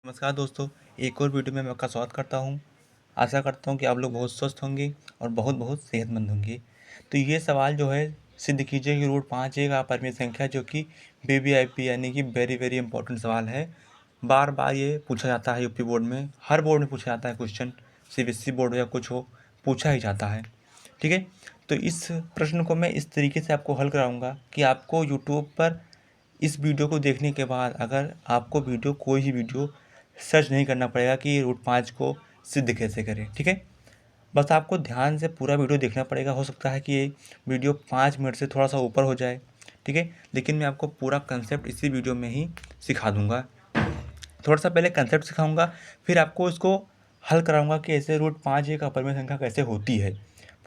नमस्कार दोस्तों, एक और वीडियो में मैं आपका स्वागत करता हूँ। आशा करता हूँ कि आप लोग बहुत स्वस्थ होंगे और बहुत बहुत सेहतमंद होंगे। तो ये सवाल जो है, सिद्ध कीजिए कि रूट 5 एक अपरिमेय संख्या, जो कि वीवीआईपी यानी कि वेरी वेरी इंपॉर्टेंट सवाल है। बार बार ये पूछा जाता है यूपी बोर्ड में, हर बोर्ड में पूछा जाता है क्वेश्चन, सीबीएसई बोर्ड हो या कुछ हो, पूछा ही जाता है। ठीक है, तो इस प्रश्न को मैं इस तरीके से आपको हल कराऊंगा कि आपको यूट्यूब पर इस वीडियो को देखने के बाद अगर आपको कोई भी वीडियो सर्च नहीं करना पड़ेगा कि रूट 5 को सिद्ध कैसे करें। ठीक है, बस आपको ध्यान से पूरा वीडियो देखना पड़ेगा। हो सकता है कि ये वीडियो 5 मिनट से थोड़ा सा ऊपर हो जाए। ठीक है, लेकिन मैं आपको पूरा कंसेप्ट इसी वीडियो में ही सिखा दूंगा। थोड़ा सा पहले कंसेप्ट सिखाऊंगा, फिर आपको इसको हल कराऊंगा कि ऐसे रूट 5 एक अपरिमेय संख्या कैसे होती है,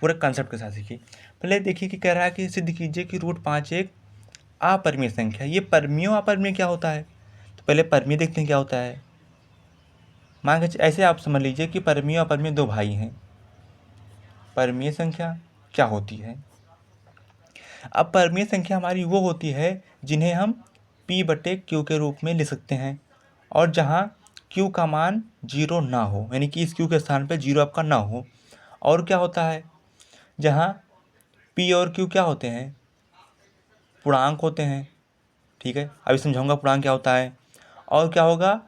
पूरे कंसेप्ट के साथ सीखिए। पहले देखिए कि कह रहा है कि सिद्ध कीजिए कि रूट 5 एक अपरिमेय संख्या। ये परमीय अपरिमेय क्या होता है, तो पहले परमीय देखते हैं क्या होता है। मान के ऐसे आप समझ लीजिए कि परमीय और अपरिमेय दो भाई हैं। परमीय संख्या क्या होती है? अब परमीय संख्या हमारी वो होती है जिन्हें हम P/Q के रूप में लिख सकते हैं, और जहाँ Q का मान 0 ना हो, यानी कि इस Q के स्थान पर 0 आपका ना हो। और क्या होता है, जहाँ P और Q क्या होते हैं, पूर्णांक होते हैं। ठीक है, अभी समझाऊंगा पूर्णांक क्या होता है। और क्या होगा,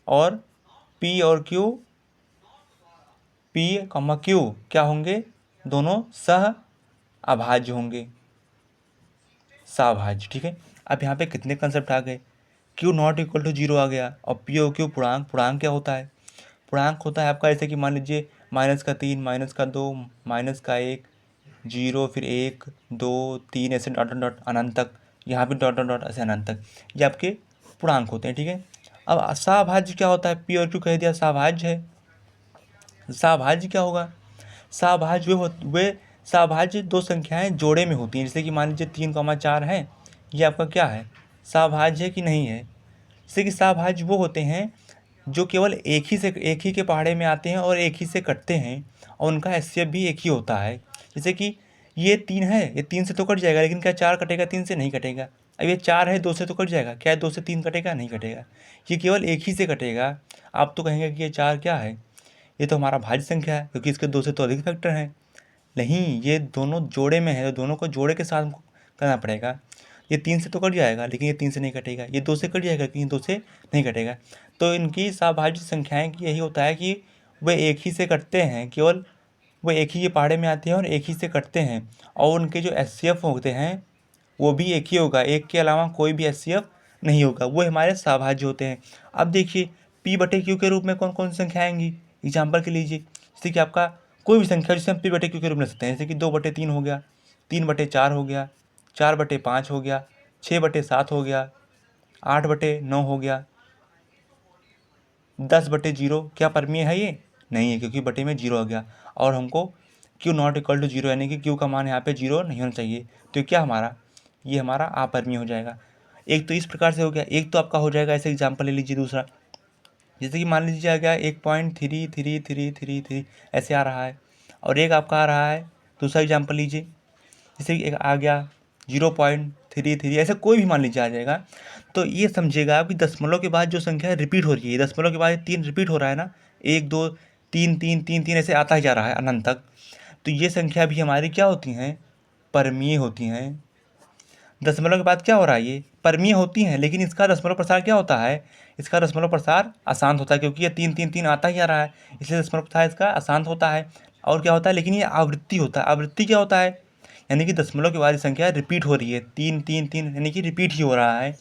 और P और Q, P, Q क्या होंगे, दोनों सह अभाज्य होंगे, साभाज्य। ठीक है, अब यहाँ पे कितने कंसेप्ट आ गए। Q नॉट इक्वल टू 0 आ गया, और P और Q पूर्णांक। पूर्णांक क्या होता है, पूर्णांक होता है आपका ऐसे कि मान लीजिए -3, -2, -1, 0, फिर 1, 2, 3, ऐसे डॉट डॉट डॉट अनंत तक। यहाँ पे डॉट डॉट डॉट ऐसे अनंत तक, ये आपके पूर्णांक होते हैं। ठीक है, अब साभाज्य क्या होता है, P और Q कह दिया साभाज्य है। साभाज्य क्या होगा, साभाज्य वे साभाज्य दो संख्याएं जोड़े में होती हैं। जैसे कि मान लीजिए 3,4 है, ये आपका क्या है, साभाज्य है कि नहीं है। जैसे कि साभाज्य वो होते हैं जो केवल एक ही के पहाड़े में आते हैं और एक ही से कटते हैं, और उनका एचसीएफ भी एक ही होता है। जैसे कि ये 3 है, ये 3 से तो कट जाएगा, लेकिन क्या 4 कटेगा, 3 से नहीं कटेगा। अब ये 4 है, 2 से तो कट जाएगा, क्या 2 से 3 कटेगा, नहीं कटेगा। ये केवल एक ही से कटेगा। आप तो कहेंगे कि ये 4 क्या है, ये तो हमारा भाज्य संख्या है, क्योंकि इसके 2 से तो अधिक फैक्टर हैं। नहीं, ये दोनों जोड़े में है, तो दोनों को जोड़े के साथ हमको करना पड़ेगा। ये 3 से तो कट जाएगा, लेकिन ये 3 से नहीं कटेगा। ये 2 से कट जाएगा, लेकिन 2 से नहीं कटेगा। तो इनकी साभाज्य संख्याएं की यही होता है कि वे एक ही से कटते हैं, केवल वो एक ही के पहाड़े में आते हैं और एक ही से कटते हैं, और उनके जो एचसीएफ होते हैं वो भी एक ही होगा, एक के अलावा कोई भी एचसीएफ नहीं होगा, वो हमारे साभाज्य होते हैं। अब देखिए P/Q के रूप में कौन कौन सी संख्या आएंगी, एग्जाम्पल के लीजिए। जैसे कि आपका कोई भी संख्या जिसे हम P/Q के रूप में ले सकते हैं, जैसे कि 2/3 हो गया, 3/4 हो गया, 4/5 हो गया, 6/7 हो गया, 8/9 हो गया, 10/0। क्या परमीय है, ये नहीं है, क्योंकि बटे में 0 आ गया। और हमको Q नॉट इक्वल टू 0, यानी कि Q का मान यहाँ पे 0 नहीं होना चाहिए। तो क्या हमारा, ये हमारा अपरमीय हो जाएगा। एक तो इस प्रकार से हो गया, एक तो आपका हो जाएगा, ऐसे एग्जाम्पल ले लीजिए दूसरा। जैसे कि मान लीजिए आ गया 1.3333 ऐसे आ रहा है, और एक आपका आ रहा है, दूसरा एग्जाम्पल लीजिए, जैसे कि एक आ गया 0.33, ऐसे कोई भी मान लीजिए आ जाएगा। तो ये समझिएगा आप कि दशमलव के बाद जो संख्या रिपीट हो रही है, दशमलव के बाद 3 रिपीट हो रहा है ना, 1 2 3 3 3 3 ऐसे आता ही जा रहा है अनंत तक। तो ये संख्या भी हमारी क्या होती हैं, परमीय होती हैं। दशमलव के बाद क्या हो रहा है, ये परमीय होती हैं, लेकिन इसका दशमलव प्रसार क्या होता है, इसका दशमलव प्रसार अशांत होता है, क्योंकि ये 3 3 3 आता ही आ रहा है, इसलिए दशमलव प्रसार इसका अशांत होता है। और क्या होता है, लेकिन ये आवृत्ति होता है। आवृत्ति क्या होता है, यानी कि दशमलव के बाद संख्या रिपीट हो रही है, 3 3 3, यानी कि रिपीट ही हो रहा है। तो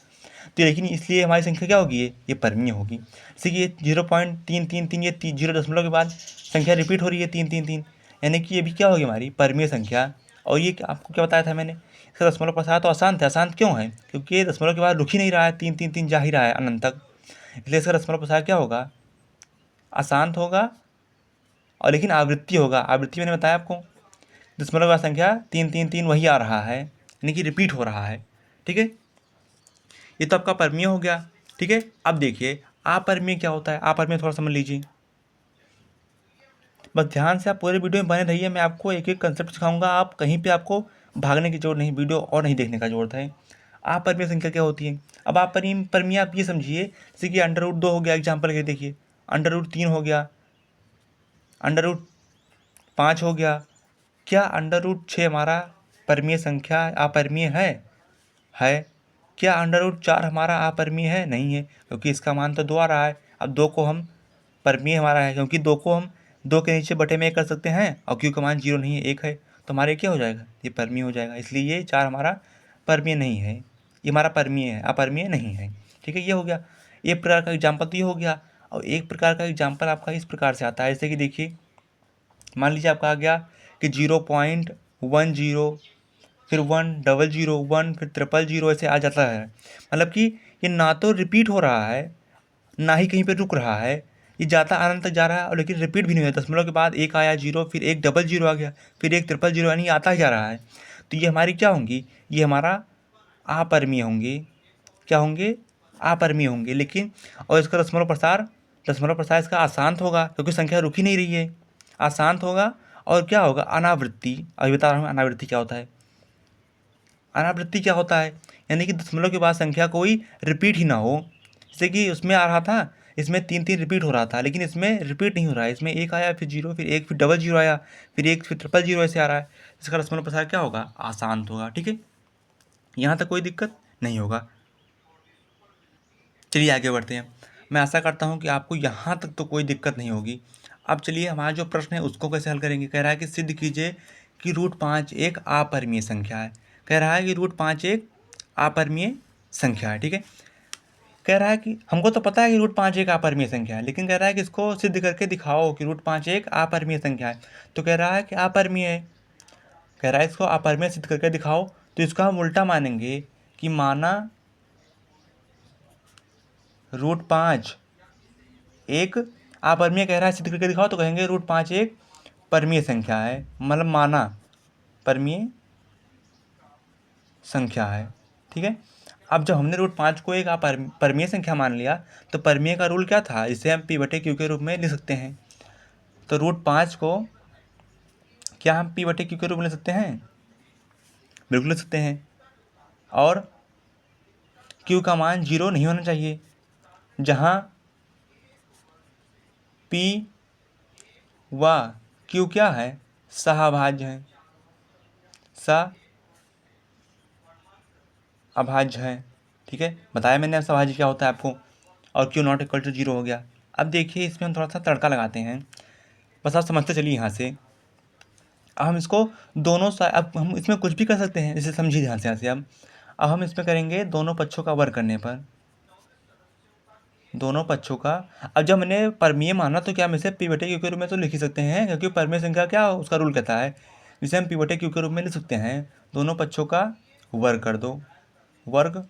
लेकिन इसलिए हमारी संख्या क्या होगी, ये परमीय होगी। जैसे कि ये 0.333, ये 0 दशमलव के बाद संख्या रिपीट हो रही है 3 3 3, यानी कि ये भी क्या होगी, हमारी परमीय संख्या। और ये आपको क्या बताया था मैंने, इसका दशमलव प्रसार तो अशांत है। अशांत क्यों है, क्योंकि ये दशमलव के बाद रुक ही नहीं रहा है, 3 3 3 जा ही रहा है अनंत तक, इसलिए इसका दशमलव प्रसार क्या होगा, अशांत होगा। और लेकिन आवृत्ति होगा, आवृत्ति मैंने बताया आपको, दशमलव का संख्या 3 3 3 वही आ रहा है, यानी कि रिपीट हो रहा है। ठीक है, ये तो आपका परमीय हो गया। ठीक है, अब देखिए अपरमीय क्या होता है, अपरमीय थोड़ा समझ लीजिए। बस ध्यान से आप पूरे वीडियो में बने रहिए, मैं आपको एक एक कंसेप्ट सिखाऊंगा। आप कहीं पे आपको भागने की जरूरत नहीं, वीडियो और नहीं देखने का जरूरत है। अपरिमेय संख्या क्या होती है? अब अपरिमेय आप ये समझिए, जैसे कि √2 हो गया, एग्जाम्पल के देखिए, √3 हो गया, √5 हो गया। क्या √6 हमारा परिमेय संख्या अपरिमेय है। क्या √4 हमारा अपरिमेय है? नहीं है, क्योंकि इसका मान तो 2 आ रहा है। अब 2 को हम परिमेय हमारा है, क्योंकि 2 को हम 2 के नीचे बटे में 1 कर सकते हैं, और क्यू का मान 0 नहीं है, 1 है, तो हमारे क्या हो जाएगा? ये परिमेय हो जाएगा। इसलिए ये 4 हमारा परिमेय नहीं है, ये हमारा परिमेय है, अपरिमेय नहीं है। ठीक है, ये हो गया एक प्रकार का एग्जाम्पल, तो ये हो गया। और एक प्रकार का एग्जाम्पल आपका इस प्रकार से आता है, जैसे कि देखिए, मान लीजिए आपका आ गया कि 0.10, फिर 100, 1, फिर 000, ऐसे आ जाता है। मतलब कि ये ना तो रिपीट हो रहा है, ना ही कहीं पे रुक रहा है, ये जाता अनंत तक जा रहा है, और लेकिन रिपीट भी नहीं हुआ। दशमलव के बाद 1 आया 0, फिर 100 आ गया, फिर 100, यानी आता ही जा रहा है। तो ये हमारी क्या होंगी? ये हमारा अपरिमेय होंगे। क्या होंगे? अपरिमेय होंगे। लेकिन और इसका दशमलव प्रसार इसका अशांत होगा, क्योंकि संख्या रुक ही नहीं रही है, अशांत होगा। और क्या होगा? अनावृत्ति। अभी बता रहा हूँ अनावृत्ति क्या होता है। अनावृत्ति क्या होता है? यानी कि दशमलव के बाद संख्या कोई रिपीट ही ना हो। जैसे कि उसमें आ रहा था, इसमें 3 रिपीट हो रहा था, लेकिन इसमें रिपीट नहीं हो रहा है। इसमें 1 आया, फिर 0, फिर 1, फिर 00 आया, फिर 1, फिर 000, ऐसे आ रहा है। इसका दशमलव प्रसार क्या होगा? अशांत होगा। ठीक है, यहाँ तक कोई दिक्कत नहीं होगा। चलिए आगे बढ़ते हैं। मैं आशा करता हूँ कि आपको यहाँ तक तो कोई दिक्कत नहीं होगी। अब चलिए हमारा जो प्रश्न है उसको कैसे हल करेंगे। कह रहा है कि सिद्ध कीजिए कि √5 एक अपरिमेय संख्या है। कह रहा है कि √5 एक अपरिमेय संख्या है। ठीक है, कह रहा है कि हमको तो पता है कि √5 एक अपरिमेय संख्या है, लेकिन कह रहा है कि इसको सिद्ध करके दिखाओ कि √5 एक अपरिमेय संख्या है। तो कह रहा है कि अपरिमेय है, कह रहा है इसको अपरिमेय सिद्ध करके दिखाओ। तो इसका हम उल्टा मानेंगे कि माना √5 एक अपरिमेय कह रहा है सिद्ध करके दिखाओ, तो कहेंगे √5 एक परिमेय संख्या है, मतलब माना परिमेय संख्या है। ठीक है, अब जब हमने √5 को एक परिमेय संख्या मान लिया, तो परिमेय का रूल क्या था? इसे हम P/Q के रूप में लिख सकते हैं। तो √5 को क्या हम P/Q के रूप में ले सकते हैं? बिल्कुल ले सकते हैं। और Q का मान 0 नहीं होना चाहिए, जहाँ P व Q क्या है? सहअभाज्य है, सहअभाज्य है। ठीक है, बताया मैंने सहअभाज्य क्या होता है आपको। और Q ≠ 0 हो गया। अब देखिए इसमें हम थोड़ा सा तड़का लगाते हैं, बस आप समझते चलिए यहाँ से। अब हम इसको अब हम इसमें कुछ भी कर सकते हैं, जैसे समझिए ध्यान से यहाँ से। अब हम इसमें करेंगे दोनों पक्षों का वर्ग करने पर, दोनों पक्षों का। अब जब मैंने परिमेय माना, तो क्या हम इसे P/Q के रूप में तो लिख ही सकते हैं, क्योंकि परिमेय संख्या क्या उसका रूल कहता है, जिसे हम P/Q के रूप में लिख सकते हैं। दोनों पक्षों का वर्ग कर दो, वर्ग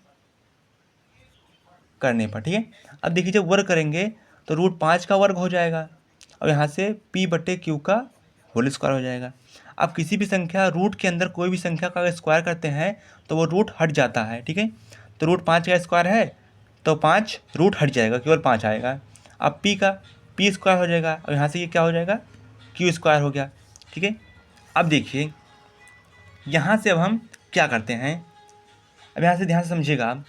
करने पर। ठीक है, अब देखिए जब वर्ग करेंगे तो √5 का वर्ग हो जाएगा, और यहाँ से P/Q का होल स्क्वायर हो जाएगा। अब किसी भी संख्या रूट के अंदर कोई भी संख्या का स्क्वायर करते हैं तो वो रूट हट जाता है। ठीक है, तो √5 का स्क्वायर है तो 5 रूट हट जाएगा, केवल 5 आएगा। अब P स्क्वायर हो जाएगा, और यहाँ से ये क्या हो जाएगा? Q स्क्वायर हो गया। ठीक है, अब देखिए यहाँ से अब हम क्या करते हैं, अब यहाँ से ध्यान से समझिएगा आप।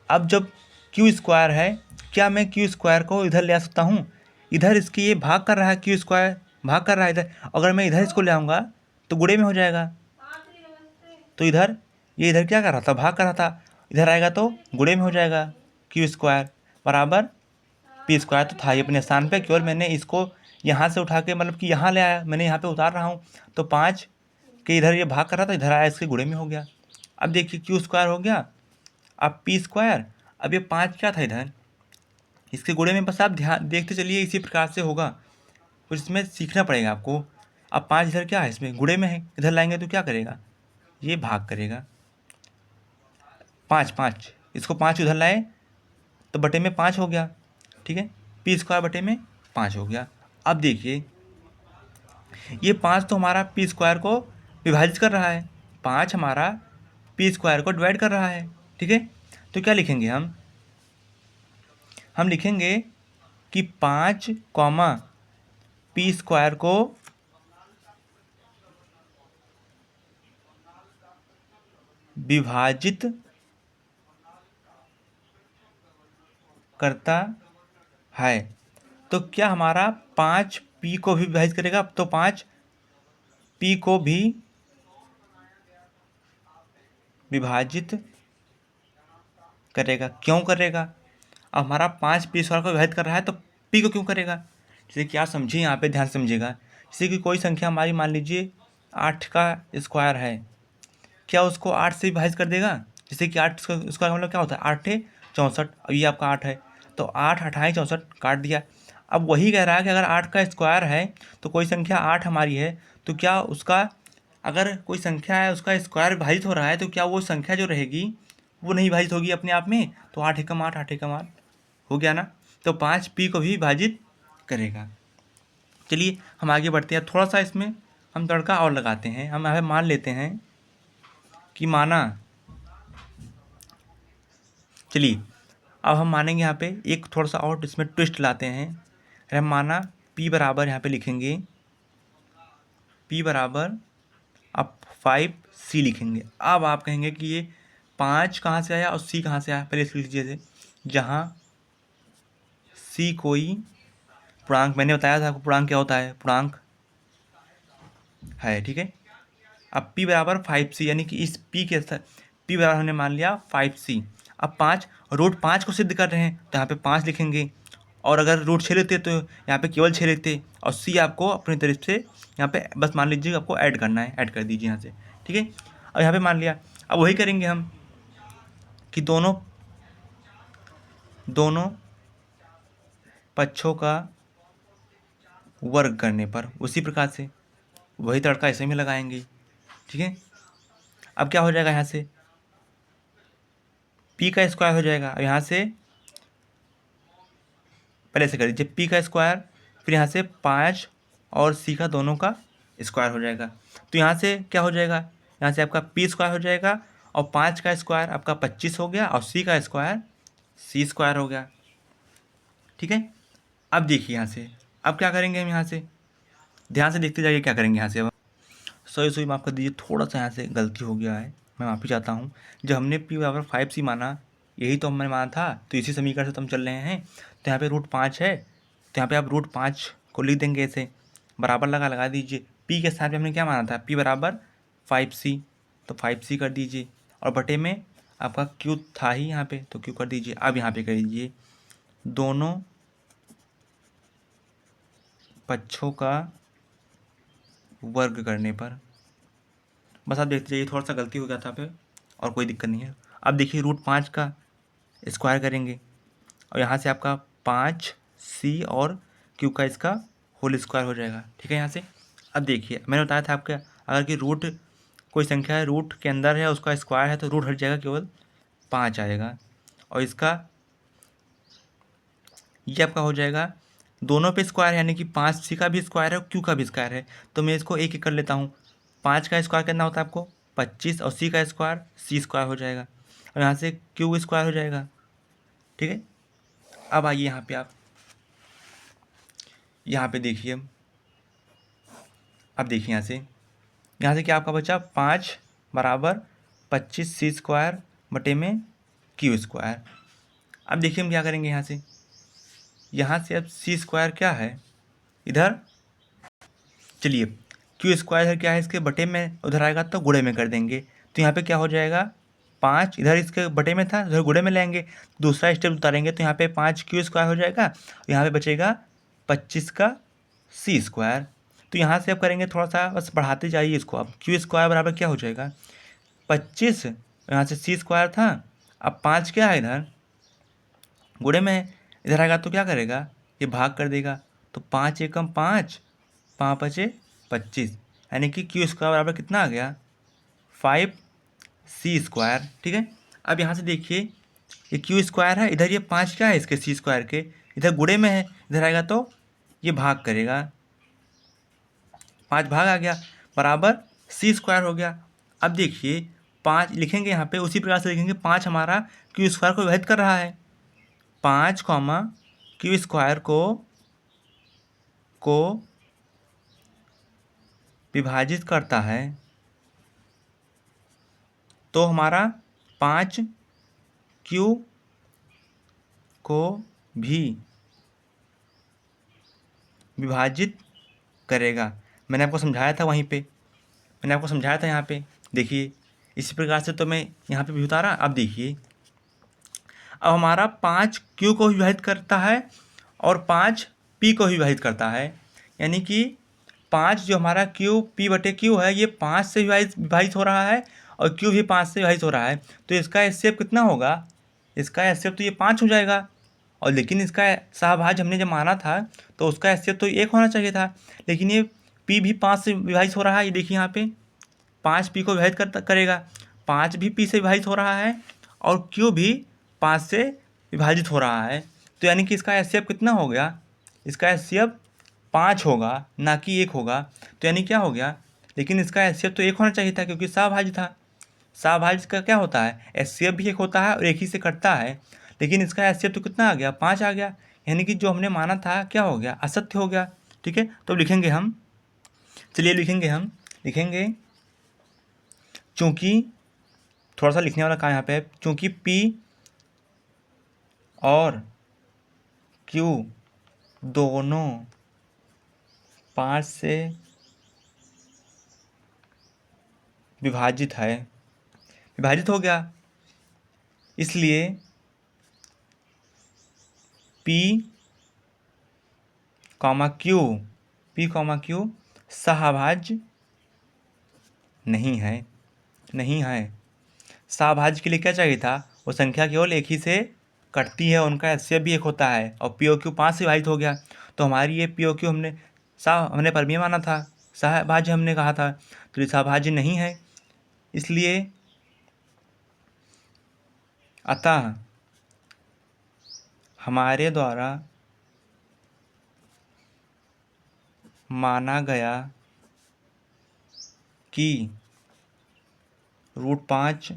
अब जब Q स्क्वायर है, क्या मैं Q स्क्वायर को इधर ले आ सकता हूँ? इधर इसकी ये भाग कर रहा है, Q स्क्वायर भाग कर रहा है इधर। अगर मैं इधर इसको ले आऊँगा तो गुणे में हो जाएगा। तो इधर ये इधर क्या कर रहा था? भाग कर रहा था। इधर आएगा तो गुणे में हो जाएगा। Q स्क्वायर बराबर P स्क्वायर तो था ही अपने स्थान पे, केवल मैंने इसको यहाँ से उठा के, मतलब कि यहाँ ले आया, मैंने यहाँ पे उतार रहा हूँ। तो 5 के इधर ये भाग कर रहा था, इधर आया, इसके गुणे में हो गया। अब देखिए Q स्क्वायर हो गया, अब P स्क्वायर। अब ये 5 क्या था इधर, इसके गुणे में। बस आप ध्यान देखते चलिए, इसी प्रकार से होगा, कुछ इसमें सीखना पड़ेगा आपको। अब 5 इधर क्या है, इसमें गुणे में है, इधर लाएंगे तो क्या करेगा? ये भाग करेगा। 5 इसको 5 उधर लाए तो बटे में 5 हो गया। ठीक है, P स्क्वायर बटे में 5 हो गया। अब देखिए ये 5 तो हमारा P स्क्वायर को विभाजित कर रहा है, 5 हमारा P स्क्वायर को डिवाइड कर रहा है। ठीक है, तो क्या लिखेंगे हम लिखेंगे कि 5 P स्क्वायर को विभाजित करता है। तो क्या हमारा 5p को भी विभाजित करेगा? तो 5p को भी विभाजित करेगा। क्यों करेगा? अब हमारा 5p स्क्वायर को विभाजित कर रहा है तो p को क्यों करेगा? जैसे कि आप समझिए, यहाँ पे ध्यान समझिएगा। जैसे कि कोई संख्या हमारी मान लीजिए 8 का स्क्वायर है, क्या उसको 8 से विभाजित कर देगा? जैसे कि 8 उसका मतलब क्या होता है? 8 है 64। अब ये आपका 8 है तो 8 अट्ठाईस 64 काट दिया। अब वही कह रहा है कि अगर 8 का स्क्वायर है तो कोई संख्या 8 हमारी है, तो क्या उसका, अगर कोई संख्या है उसका स्क्वायर विभाजित हो रहा है तो क्या वो संख्या जो रहेगी वो नहीं विभाजित होगी अपने आप में? तो 8 एकम 8 8 एकम 8 हो गया ना। तो 5p को भी विभाजित करेगा। चलिए हम आगे बढ़ते हैं। थोड़ा सा इसमें हम तड़का और लगाते हैं। हम यहाँ मान लेते हैं कि माना, चलिए अब हम मानेंगे यहाँ पे एक थोड़ा सा और इसमें ट्विस्ट लाते हैं। हम माना p बराबर यहाँ पे लिखेंगे, p बराबर अब 5c लिखेंगे। अब आप कहेंगे कि ये 5 कहाँ से आया और c कहाँ से आया? पहले इसको लिख लीजिए। जहाँ c कोई पूर्णांक, मैंने बताया था आपको पूर्णांक क्या होता है, पूर्णांक है, ठीक है। अब p बराबर 5c, यानी कि इस p के साथ p बराबर हमने मान लिया 5c। अब 5 रूट 5 को सिद्ध कर रहे हैं तो यहाँ पे 5 लिखेंगे, और अगर रूट 6 लेते तो यहाँ पे केवल 6 लिखते, और c आपको अपनी तरफ से यहाँ पे बस मान लीजिए आपको ऐड करना है, ऐड कर दीजिए यहाँ से, ठीक है। अब यहाँ पे मान लिया। अब वही करेंगे हम कि दोनों पक्षों का वर्ग करने पर उसी प्रकार से वही तड़का ऐसे में लगाएंगे, ठीक है। अब क्या हो जाएगा, यहाँ से p का स्क्वायर हो जाएगा। अब यहाँ से पहले से कर दीजिए p का स्क्वायर, फिर यहाँ से 5 और c का दोनों का स्क्वायर हो जाएगा। तो यहाँ से क्या हो जाएगा, यहाँ से आपका p स्क्वायर हो जाएगा, और 5 का स्क्वायर आपका 25 हो गया, और c का स्क्वायर c स्क्वायर हो गया, ठीक है। अब देखिए यहाँ से अब क्या करेंगे हम, यहाँ से ध्यान से देखते जाइए क्या करेंगे यहाँ से। अब सॉरी माफ़ कर दीजिए, थोड़ा सा यहाँ से गलती हो गया है, मैं माफ़ी चाहता हूँ। जब हमने p बराबर 5c माना, यही तो हमने माना था, तो इसी समीकरण से तो हम चल रहे हैं। तो यहाँ पे रूट 5 है, तो यहाँ पे आप रूट 5 को लिख देंगे ऐसे, बराबर लगा दीजिए। p के स्थान पे हमने क्या माना था, p बराबर 5c, तो 5c कर दीजिए, और बटे में आपका q था ही यहाँ पे, तो q कर दीजिए। अब यहाँ पे कर दीजिए दोनों पक्षों का वर्ग करने पर। बस आप देखते जाइए, थोड़ा सा गलती हो गया था पे, और कोई दिक्कत नहीं है। अब देखिए रूट 5 का स्क्वायर करेंगे, और यहाँ से आपका 5c और q का इसका होल स्क्वायर हो जाएगा, ठीक है। यहाँ से अब देखिए मैंने बताया था आपका, अगर कि रूट कोई संख्या है रूट के अंदर है, उसका स्क्वायर है, तो रूट हट जाएगा, केवल 5 आएगा। और इसका ये आपका हो जाएगा दोनों पे स्क्वायर, यानी कि 5c का भी स्क्वायर है और q का भी स्क्वायर है, तो मैं इसको एक एक कर लेता हूँ। 5 का स्क्वायर कितना होता है आपको 25, और c का स्क्वायर c स्क्वायर हो जाएगा, और यहाँ से q स्क्वायर हो जाएगा, ठीक है। अब आइए यहाँ पे, आप यहाँ पे देखिए, अब देखिए यहाँ से क्या आपका बचा, 5 बराबर 25c स्क्वायर बटे में q स्क्वायर। अब देखिए हम क्या करेंगे, यहाँ से अब c स्क्वायर क्या है इधर, चलिए q स्क्वायर है क्या है, इसके बटे में उधर आएगा तो गुणे में कर देंगे। तो यहाँ पे क्या हो जाएगा, 5 इधर इसके बटे में था, उधर गुणे में लेंगे, दूसरा स्टेप उतारेंगे, तो यहाँ पे 5q स्क्वायर हो जाएगा, यहाँ पे बचेगा 25 का c स्क्वायर। तो यहाँ से अब करेंगे थोड़ा सा, बस बढ़ाते जाइए इसको। अब q स्क्वायर बराबर क्या हो जाएगा, 25, यहाँ से c स्क्वायर था, अब 5 क्या है इधर गुणे में है, इधर आएगा तो क्या करेगा, ये भाग कर देगा, तो 5 एकम 5, 5 बचे 25, यानी कि q स्क्वायर बराबर कितना आ गया, 5c स्क्वायर, ठीक है। अब यहाँ से देखिए ये q स्क्वायर है, इधर ये 5 क्या है इसके c स्क्वायर के, इधर गुणे में है, इधर आएगा तो ये भाग करेगा, 5 भाग आ गया, बराबर c स्क्वायर हो गया। अब देखिए 5 लिखेंगे यहाँ पे, उसी प्रकार से लिखेंगे, 5 हमारा q स्क्वायर को विभाजित कर रहा है, 5 कॉमा q स्क्वायर को विभाजित करता है तो हमारा 5 क्यू को भी विभाजित करेगा। मैंने आपको समझाया था वहीं पे, मैंने आपको समझाया था यहाँ पे। देखिए इसी प्रकार से तो मैं यहाँ पे भी उतारा। अब देखिए अब हमारा 5 क्यू को विभाजित करता है और 5 पी को विभाजित करता है, यानी कि 5 जो हमारा क्यू पी बटे क्यू है ये 5 से विभाजित हो रहा है और क्यू भी 5 से विभाजित हो रहा है। तो इसका एचसीएफ कितना होगा? इसका एचसीएफ तो ये 5 हो जाएगा। और लेकिन इसका सहभाज्य हमने जब माना था तो उसका एचसीएफ तो 1 होना चाहिए था, लेकिन ये पी भी 5 से विभाजित हो रहा है। ये देखिए यहाँ पे 5 पी को विभाजित करेगा, 5 भी पी से विभाजित हो रहा है और क्यू भी 5 से विभाजित हो रहा है। तो यानी कि इसका एचसीएफ कितना हो गया? इसका एचसीएफ 5 होगा, ना कि 1 होगा। तो यानी क्या हो गया? लेकिन इसका एचसीएफ तो 1 होना चाहिए था क्योंकि सहभाज्य था। सहभाज्य का क्या होता है? एचसीएफ भी 1 होता है और 1 ही से कटता है। लेकिन इसका एचसीएफ तो कितना आ गया? 5 आ गया। यानी कि जो हमने माना था क्या हो गया? असत्य हो गया। ठीक है, तो लिखेंगे हम, चलिए लिखेंगे चूँकि थोड़ा सा लिखने वाला कहाँ यहाँ पे है, चूँकि P और Q दोनों 5 से विभाजित है, विभाजित हो गया, इसलिए P, Q सहभाज्य नहीं है। सहभाज्य के लिए क्या चाहिए था? वो संख्या केवल 1 ही से कटती है, उनका एचसीएफ भी 1 होता है और पी ओ क्यू 5 से विभाजित हो गया। तो हमारी ये पी ओ क्यू हमने परमीय माना था, सहभाज्य हमने कहा था, तो ये सहभाज्य नहीं है। इसलिए अतः हमारे द्वारा माना गया कि √5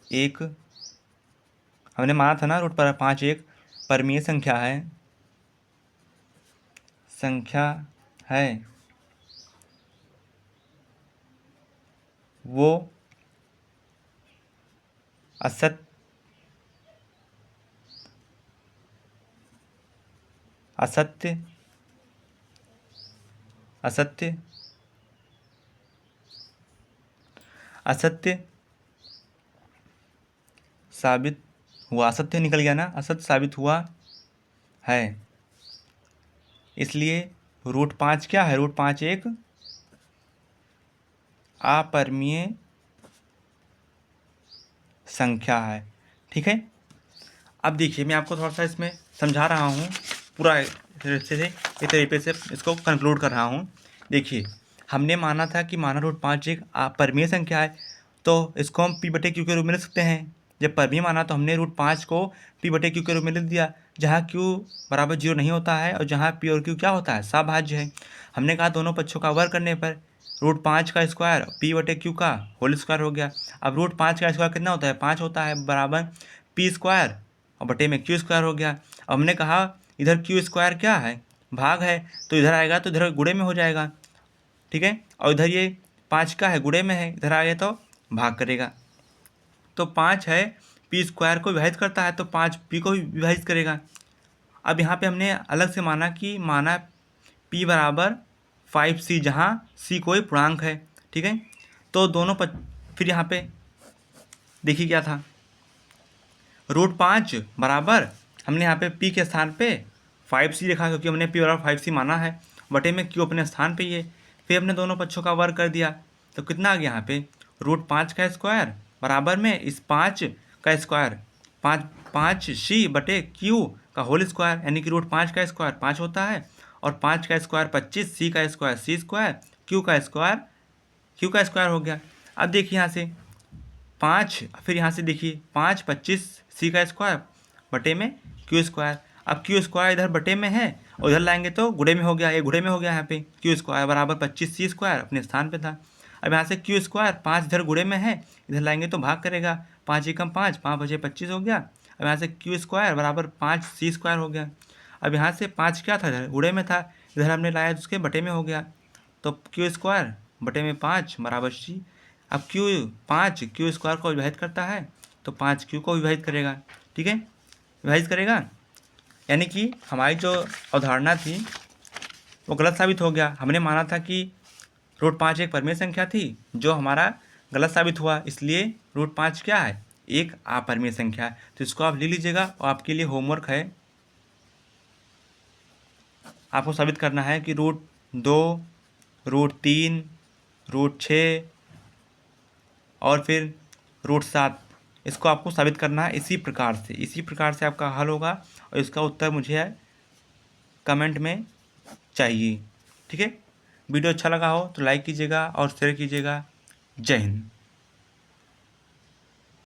एक, हमने माना था ना √5 एक परमीय संख्या है, वो असत्य साबित हुआ। असत्य निकल गया ना, असत्य साबित हुआ है। इसलिए √5 क्या है? √5 एक अपरमीय संख्या है। ठीक है, अब देखिए मैं आपको थोड़ा सा इसमें समझा रहा हूँ, पूरा इस तरीके से इसको कंक्लूड कर रहा हूँ। देखिए हमने माना था कि माना √5 एक अपरमीय संख्या है, तो इसको हम पी बटे क्यू के रूप में लिख सकते हैं। जब परमीय माना तो हमने √5 को पी बटे क्यू के रूप में लिख दिया, जहाँ क्यू बराबर 0 नहीं होता है और जहाँ पी और क्यू क्या होता है? सहभाज्य है। हमने कहा दोनों पक्षों का वर्ग करने पर √5 का स्क्वायर पी बटे क्यू का होल स्क्वायर हो गया। अब √5 का स्क्वायर कितना होता है? 5 होता है, बराबर पी स्क्वायर और बटे में क्यू स्क्वायर हो गया। अब हमने कहा इधर क्यू स्क्वायर क्या है? भाग है, तो इधर आएगा तो इधर गुणे में हो जाएगा। ठीक है, और इधर ये 5 का है, गुणे में है, इधर आ गया तो भाग करेगा। तो 5 है, पी स्क्वायर को विभाजित करता है तो 5 पी को भी विभाजित करेगा। अब यहाँ पे हमने अलग से माना पी बराबर 5c, जहाँ c कोई पूर्णांक है। ठीक है, तो दोनों फिर यहाँ पे देखिए क्या था? √5 बराबर हमने यहाँ पे p के स्थान पे 5c लिखा क्योंकि हमने p बराबर 5c माना है, बटे में q अपने स्थान पे ही है। फिर हमने दोनों पक्षों का वर्ग कर दिया तो कितना आ गया यहाँ पे? √5 का स्क्वायर बराबर में इस 5 का स्क्वायर 5c बटे q का होल स्क्वायर, यानी कि √5 का स्क्वायर 5 होता है और 5 का स्क्वायर 25, c का स्क्वायर c स्क्वायर, q का स्क्वायर हो गया। अब देखिए यहाँ से 5, फिर यहाँ से देखिए 5 25 c का स्क्वायर बटे में q स्क्वायर। अब q स्क्वायर इधर बटे में है और इधर लाएंगे तो गुणे में हो गया, ये गुणे में हो गया। यहाँ पे q स्क्वायर बराबर 25 c स्क्वायर अपने स्थान पे था। अब यहाँ से q स्क्वायर 5 इधर गुणे में है, इधर लाएंगे तो भाग करेगा, 5 एकम 5, 5 बचे 25 हो गया। अब यहाँ से q स्क्वायर बराबर 5 c स्क्वायर हो गया। अब यहाँ से 5 क्या था? इधर गुणे में था, इधर हमने लाया तो उसके बटे में हो गया, तो q स्क्वायर बटे में 5 बराबर c। अब क्यू 5 क्यू स्क्वायर को विभाजित करता है तो 5 क्यू को विभाजित करेगा, ठीक है, विभाजित करेगा। यानी कि हमारी जो अवधारणा थी वो गलत साबित हो गया। हमने माना था कि √5 एक परिमेय संख्या थी, जो हमारा गलत साबित हुआ। इसलिए √5 क्या है, एक अपरिमेय संख्या है। तो इसको आप ले लीजिएगा और आपके लिए होमवर्क है, आपको साबित करना है कि √2, √3, √6 और फिर √7, इसको आपको साबित करना है इसी प्रकार से आपका हल होगा। और इसका उत्तर मुझे कमेंट में चाहिए, ठीक है। वीडियो अच्छा लगा हो तो लाइक कीजिएगा और शेयर कीजिएगा। जय हिंद।